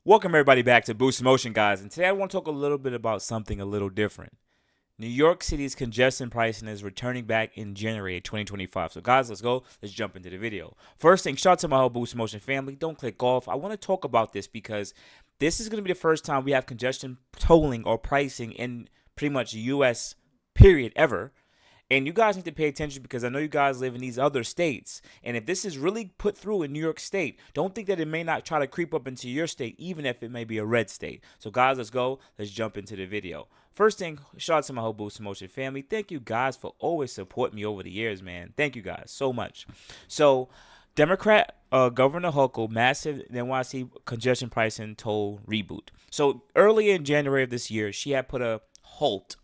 Welcome everybody back to Boost Motion, guys. And today I want to talk a little bit about something a little different. New York City's congestion pricing is returning back in January 2025. So, guys, let's go. Let's jump into the video. First thing, shout out to my whole Boost Motion family. Don't click off. I want to talk about this because this is going to be the first time we have congestion tolling or pricing in pretty much the U.S. period ever. And you guys need to pay attention because I know you guys live in these other states. And if this is really put through in New York State, don't think that it may not try to creep up into your state, even if it may be a red state. So, guys, let's go. Let's jump into the video. First thing, shout out to my whole Boost Motion family. Thank you guys for always supporting me over the years, man. Thank you guys so much. So, Democrat Governor Hochul, massive NYC congestion pricing toll reboot. So, earlier in January of this year, she had put a halt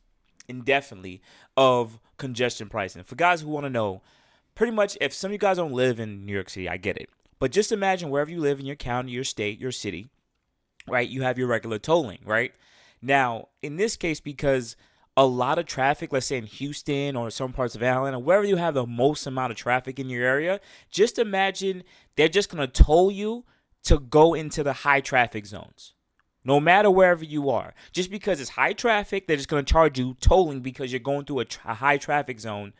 indefinitely of congestion pricing. For guys who want to know, pretty much if some of you guys don't live in New York City, I get it. But just imagine wherever you live in your county, your state, your city, right? You have your regular tolling, right? Now, in this case, because a lot of traffic, let's say in Houston or some parts of Atlanta, wherever you have the most amount of traffic in your area, just imagine they're just going to toll you to go into the high traffic zones. No matter wherever you are. Just because it's high traffic, they're just going to charge you tolling because you're going through a high traffic zone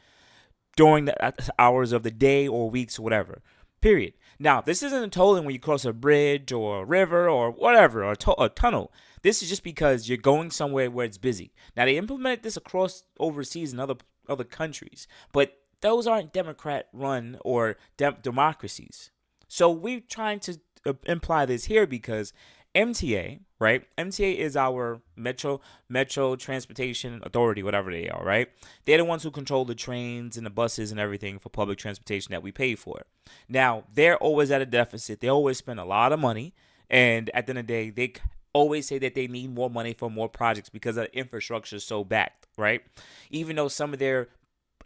during the hours of the day or weeks or whatever. Period. Now, this isn't a tolling when you cross a bridge or a river or whatever, or a tunnel. This is just because you're going somewhere where it's busy. Now, they implemented this across overseas in other countries, but those aren't Democrat-run or democracies. So we're trying to imply this here because MTA, right? MTA is our Metro Transportation Authority, whatever they are, right? They're the ones who control the trains and the buses and everything for public transportation that we pay for. Now, they're always at a deficit. They always spend a lot of money. And at the end of the day, they always say that they need more money for more projects because the infrastructure is so backed, right? Even though some of their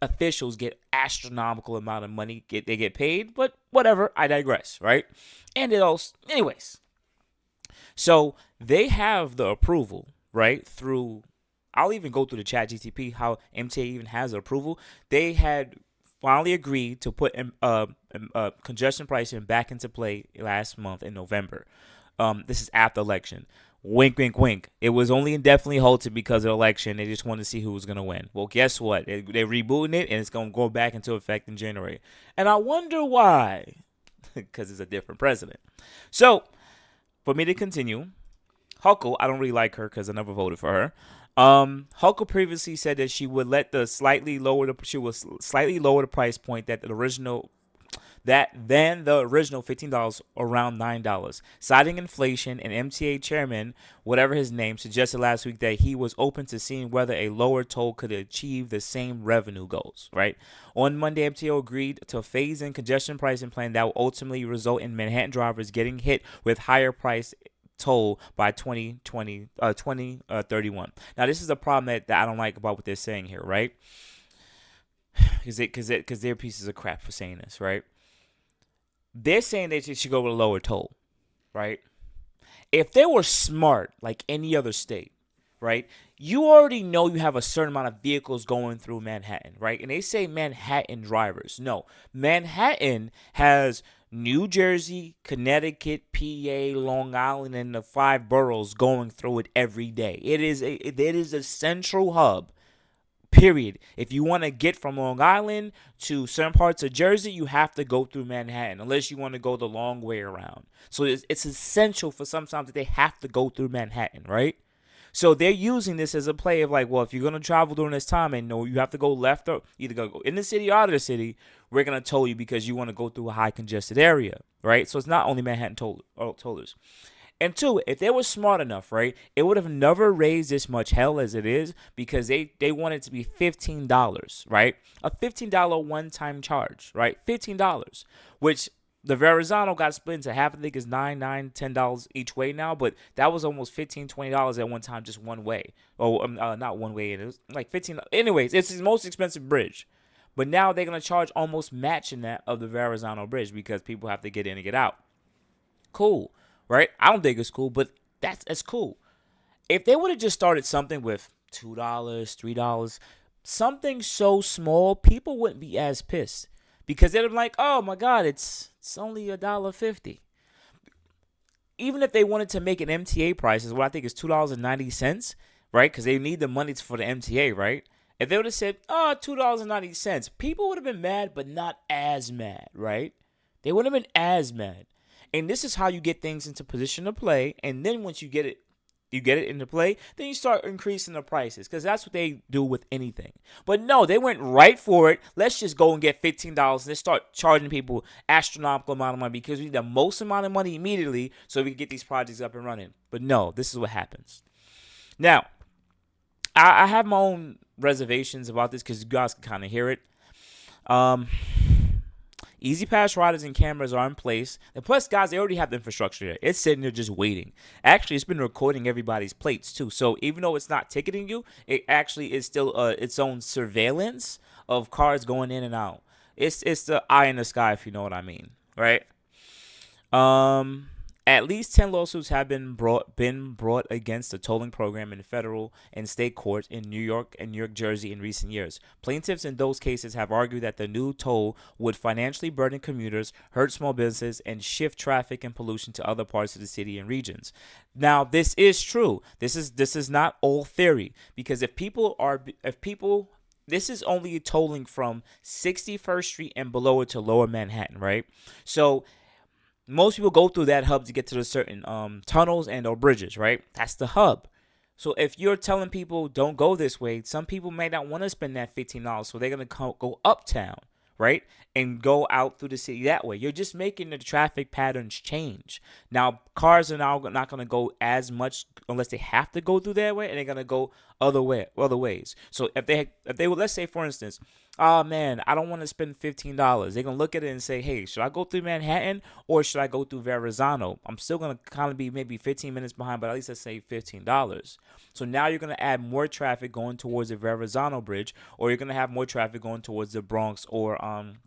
officials get astronomical amount of money, they get paid, but whatever, I digress, right? And it also, anyways. So they have the approval, right, through, I'll even go through the chat GTP, how MTA even has the approval. They had finally agreed to put congestion pricing back into play last month in November. This is after election. Wink, wink, wink. It was only indefinitely halted because of the election. They just wanted to see who was going to win. Well, guess what? They're rebooting it, and it's going to go back into effect in January. And I wonder why. Because it's a different president. So, for me to continue, Huckle, I don't really like her because I never voted for her. Huckle previously said that she would slightly lower the price point than the original $15, around $9. Citing inflation, and MTA chairman, whatever his name, suggested last week that he was open to seeing whether a lower toll could achieve the same revenue goals, right? On Monday, MTA agreed to phase in congestion pricing plan that will ultimately result in Manhattan drivers getting hit with higher price toll by 2031. Now, this is a problem that I don't like about what they're saying here, right? Because they're pieces of crap for saying this, right? They're saying they should go with a lower toll, right? If they were smart, like any other state, right, you already know you have a certain amount of vehicles going through Manhattan, right? And they say Manhattan drivers. No, Manhattan has New Jersey, Connecticut, PA, Long Island, and the 5 boroughs going through it every day. It is a central hub. Period. If you want to get from Long Island to certain parts of Jersey, you have to go through Manhattan, unless you want to go the long way around. So it's essential for sometimes that they have to go through Manhattan, right? So they're using this as a play of like, well, if you're going to travel during this time and you have to go left or either go in the city or out of the city, we're going to toll you because you want to go through a high congested area, right? So it's not only Manhattan tollers. And two, if they were smart enough, right, it would have never raised this much hell as it is because they want it to be $15, right? A $15 one-time charge, right? $15, which the Verrazano got split into half. I think is $9, $10 each way now, but that was almost $15, $20 at one time, just one way. Oh, not one way. It was like $15. Anyways, it's the most expensive bridge. But now they're going to charge almost matching that of the Verrazano bridge because people have to get in and get out. Cool. Right? I don't think it's cool, but that's cool. If they would have just started something with $2, $3, something so small, people wouldn't be as pissed because they'd be like, "Oh my God, it's only $1.50." even if they wanted to make an MTA prices, what I think is $2.90, right? Because they need the money for the MTA, right? If they would have said, oh, $2.90, people would have been mad, but not as mad, right? They wouldn't have been as mad. And this is how you get things into position to play. And then once you get it into play, then you start increasing the prices because that's what they do with anything. But no, they went right for it. Let's just go and get $15. Let's start charging people astronomical amount of money because we need the most amount of money immediately so we can get these projects up and running. But no, this is what happens. Now, I have my own reservations about this because you guys can kind of hear it. Easy Pass riders and cameras are in place. And plus, guys, they already have the infrastructure there. It's sitting there just waiting. Actually, it's been recording everybody's plates, too. So even though it's not ticketing you, it actually is still its own surveillance of cars going in and out. It's the eye in the sky, if you know what I mean, right? At least 10 lawsuits have been brought against the tolling program in federal and state courts in New York and New York, Jersey in recent years. Plaintiffs in those cases have argued that the new toll would financially burden commuters, hurt small businesses, and shift traffic and pollution to other parts of the city and regions. Now, this is true. This is not all theory because if people this is only tolling from 61st Street and below to Lower Manhattan, right? So most people go through that hub to get to the certain tunnels and or bridges, right? That's the hub. So if you're telling people don't go this way, some people may not want to spend that $15, so they're going to go uptown, right? And go out through the city that way. You're just making the traffic patterns change. Now, cars are now not going to go as much unless they have to go through that way, and they're going to go other ways. So if they would, let's say, for instance, oh man, I don't want to spend $15. They're going to look at it and say, hey, should I go through Manhattan or should I go through Verrazano? I'm still going to kind of be maybe 15 minutes behind, but at least let's say $15. So now you're going to add more traffic going towards the Verrazano Bridge, or you're going to have more traffic going towards the Bronx or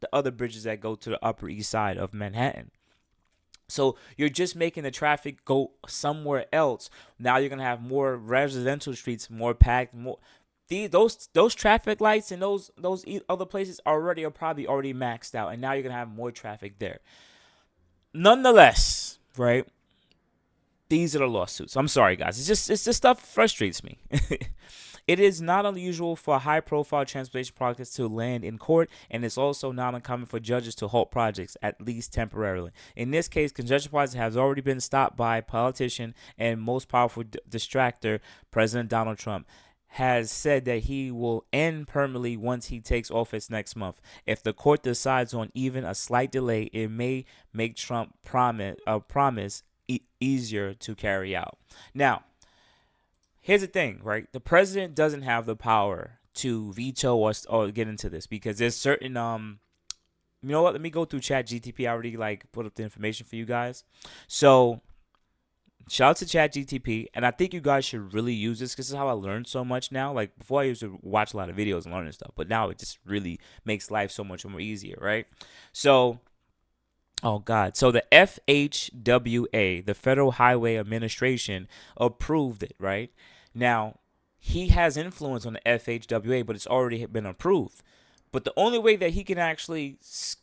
the other bridges that go to the Upper East Side of Manhattan. So you're just making the traffic go somewhere else. Now you're going to have more residential streets, more packed, more. Those traffic lights and those other places are probably already maxed out, and now you're gonna have more traffic there. Nonetheless, right? These are the lawsuits. I'm sorry, guys. It's just stuff frustrates me. It is not unusual for high-profile transportation projects to land in court, and it's also not uncommon for judges to halt projects, at least temporarily. In this case, congestion pricing has already been stopped by politician and most powerful distractor, President Donald Trump has said that he will end permanently once he takes office next month. If the court decides on even a slight delay, it may make Trump promise easier to carry out. Now, here's the thing, right? The president doesn't have the power to veto or get into this because there's certain you know what? Let me go through ChatGTP. I already put up the information for you guys. So shout out to ChatGTP, and I think you guys should really use this because this is how I learned so much now. Like before, I used to watch a lot of videos and learn and stuff, but now it just really makes life so much more easier, right? So, oh God, so the FHWA, the Federal Highway Administration, approved it, right? Now, he has influence on the FHWA, but it's already been approved. But the only way that he can actually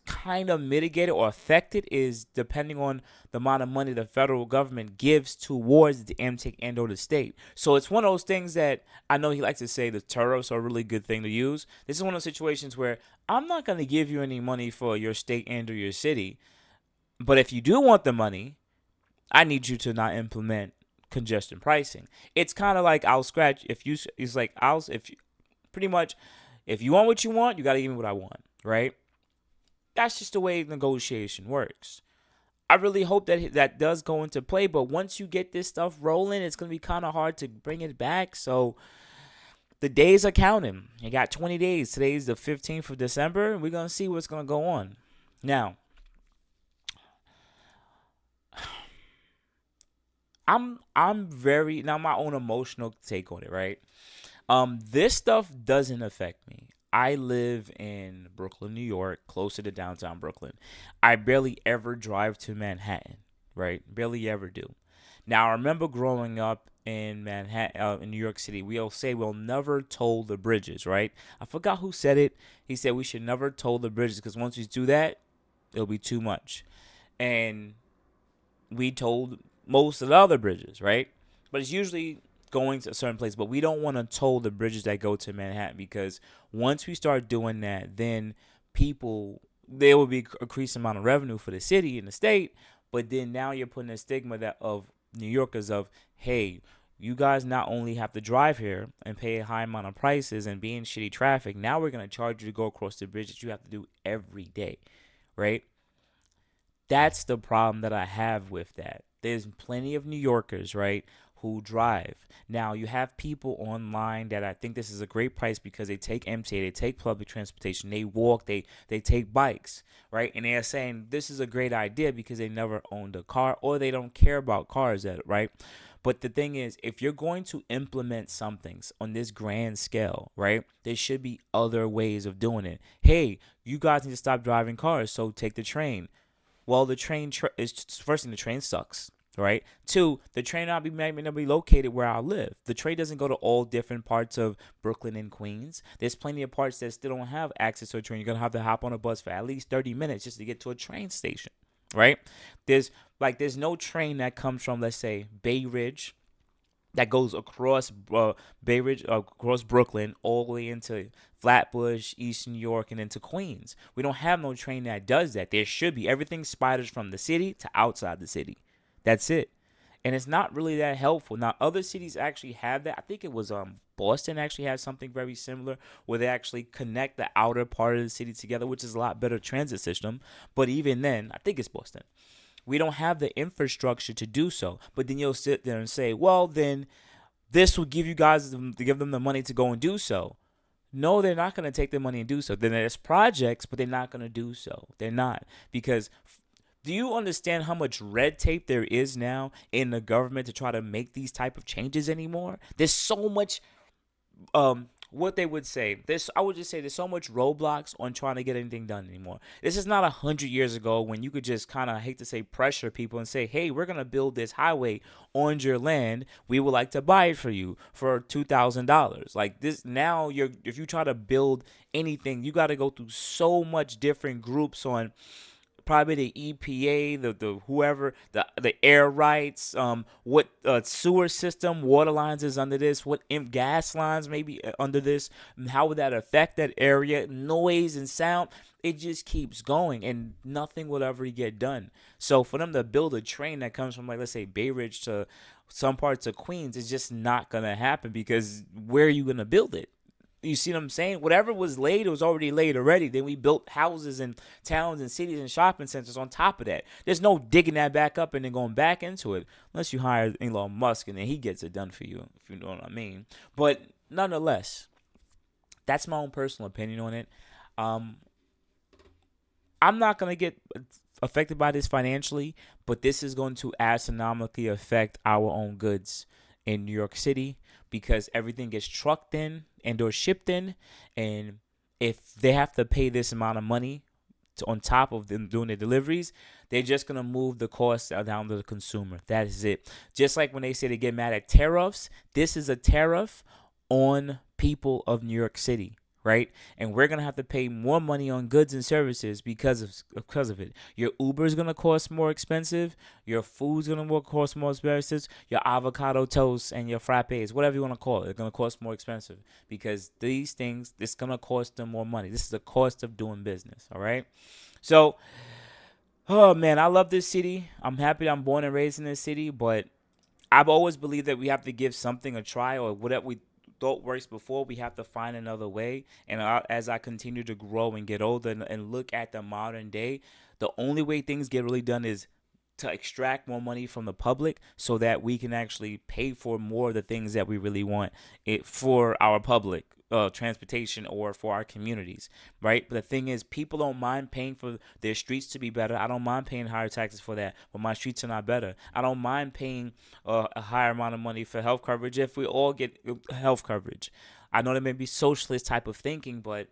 kind of mitigate it or affect it is depending on the amount of money the federal government gives towards the MTAC and or the state. So it's one of those things that I know he likes to say the tariffs are a really good thing to use. This is one of those situations where I'm not going to give you any money for your state and or your city. But if you do want the money, I need you to not implement congestion pricing. It's kind of like pretty much, if you want what you want, you got to give me what I want, right? That's just the way negotiation works. I really hope that that does go into play, but once you get this stuff rolling, it's going to be kind of hard to bring it back. So the days are counting. You got 20 days. Today's the 15th of December, and we're going to see what's going to go on. Now, I'm my own emotional take on it, right? This stuff doesn't affect me. I live in Brooklyn, New York, closer to downtown Brooklyn. I barely ever drive to Manhattan, right? Barely ever do. Now, I remember growing up in Manhattan, in New York City, we'll say we'll never toll the bridges, right? I forgot who said it. He said we should never toll the bridges because once we do that, it'll be too much. And we told most of the other bridges, right? But it's usually going to a certain place. But we don't want to toll the bridges that go to Manhattan, because once we start doing that, then people, there will be a increased amount of revenue for the city and the state. But then now you're putting a stigma that of New Yorkers of, hey, you guys not only have to drive here and pay a high amount of prices and be in shitty traffic, now we're going to charge you to go across the bridge that you have to do every day, right? That's the problem that I have with that. There's plenty of New Yorkers, right, who drive. Now, you have people online that I think this is a great price because they take MTA, they take public transportation, they walk, they take bikes, right? And they're saying this is a great idea because they never owned a car or they don't care about cars, right? But the thing is, if you're going to implement something on this grand scale, right, there should be other ways of doing it. Hey, you guys need to stop driving cars, so take the train. Well, the train is first thing, the train sucks, right? Two, the train might not be located where I live. The train doesn't go to all different parts of Brooklyn and Queens. There's plenty of parts that still don't have access to a train. You're gonna have to hop on a bus for at least 30 minutes just to get to a train station, right? There's no train that comes from, let's say, Bay Ridge, that goes across Bay Ridge, across Brooklyn, all the way into Flatbush, East New York, and into Queens. We don't have no train that does that. There should be. Everything spiders from the city to outside the city. That's it. And it's not really that helpful. Now, other cities actually have that. I think it was Boston actually has something very similar where they actually connect the outer part of the city together, which is a lot better transit system. But even then, I think it's Boston. We don't have the infrastructure to do so. But then you'll sit there and say, well, then this will give you guys to give them the money to go and do so. No, they're not going to take the money and do so. Then there's projects, but they're not going to do so. They're not. Because do you understand how much red tape there is now in the government to try to make these type of changes anymore? There's so much what they would say. I would just say there's so much roadblocks on trying to get anything done anymore. This is not 100 years ago when you could just kind of, hate to say, pressure people and say, hey, we're gonna build this highway on your land. We would like to buy it for you for $2,000. Like this now, if you try to build anything, you got to go through so much different groups on probably the EPA, the whoever, the air rights, what sewer system, water lines is under this, what gas lines maybe under this, and how would that affect that area, noise and sound. It just keeps going, and nothing will ever get done. So for them to build a train that comes from, like, let's say Bay Ridge to some parts of Queens, it's just not gonna happen because where are you gonna build it? You see what I'm saying? Whatever was laid, it was already laid already. Then we built houses and towns and cities and shopping centers on top of that. There's no digging that back up and then going back into it. Unless you hire Elon Musk and then he gets it done for you, if you know what I mean. But nonetheless, that's my own personal opinion on it. Um, I'm not going to get affected by this financially, but this is going to astronomically affect our own goods in New York City because everything gets trucked in and or shipped in, and if they have to pay this amount of money on top of them doing the deliveries, they're just going to move the cost down to the consumer. That is it. Just like when they say they get mad at tariffs, this is a tariff on people of New York City, right? And we're going to have to pay more money on goods and services because of it. Your Uber is going to cost more expensive. Your food's going to cost more expensive. Your avocado toast and your frappes, whatever you want to call it, it's going to cost more expensive because these things, it's going to cost them more money. This is the cost of doing business, all right? So, oh man, I love this city. I'm happy I'm born and raised in this city, but I've always believed that we have to give something a try, or whatever we thought works before, we have to find another way. And as I continue to grow and get older and look at the modern day, the only way things get really done is to extract more money from the public so that we can actually pay for more of the things that we really want for our public transportation or for our communities, right? But the thing is, people don't mind paying for their streets to be better. I don't mind paying higher taxes for that, but my streets are not better. I don't mind paying a higher amount of money for health coverage if we all get health coverage. I know that may be socialist type of thinking, but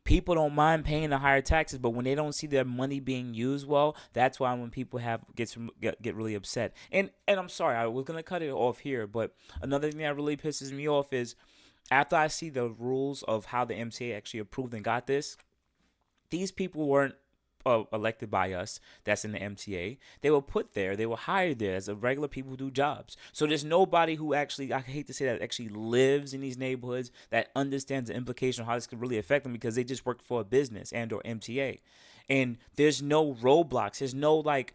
people don't mind paying the higher taxes, but when they don't see their money being used well, that's why when people get really upset. And I'm sorry, I was gonna cut it off here, but another thing that really pisses me off is after I see the rules of how the MTA actually approved and got this, these people weren't elected by us, that's in the MTA. They were put there, they were hired there as a regular people who do jobs. So there's nobody who actually, I hate to say that, actually lives in these neighborhoods that understands the implication of how this could really affect them, because they just work for a business and or MTA. And there's no roadblocks. There's no like,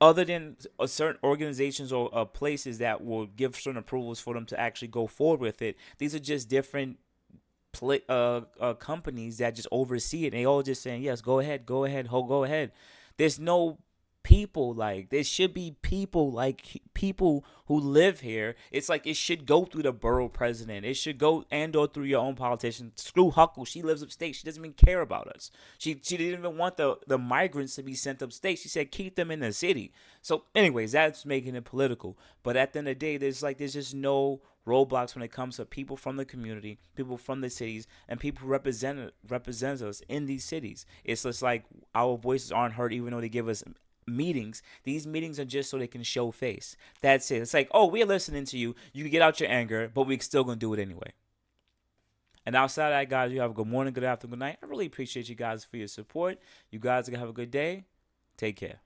other than certain organizations or places that will give certain approvals for them to actually go forward with it. These are just different companies that just oversee it. And they all just saying, yes, go ahead, go ahead, go ahead. There's no people, like there should be people, like people who live here. It's like it should go through the borough president. It should go and or through your own politician. Screw Huckle. She lives upstate. She doesn't even care about us. She didn't even want the migrants to be sent upstate. She said keep them in the city. So anyways, that's making it political. But at the end of the day, there's just no roadblocks when it comes to people from the community, people from the cities, and people who represent us in these cities. It's just like our voices aren't heard, even though they give us meetings. These meetings are just so they can show face. That's it. It's like, oh, we're listening to you. You can get out your anger, but we're still gonna do it anyway. And outside of that, guys, you have a good morning, good afternoon, good night. I really appreciate you guys for your support. You guys are gonna have a good day. Take care.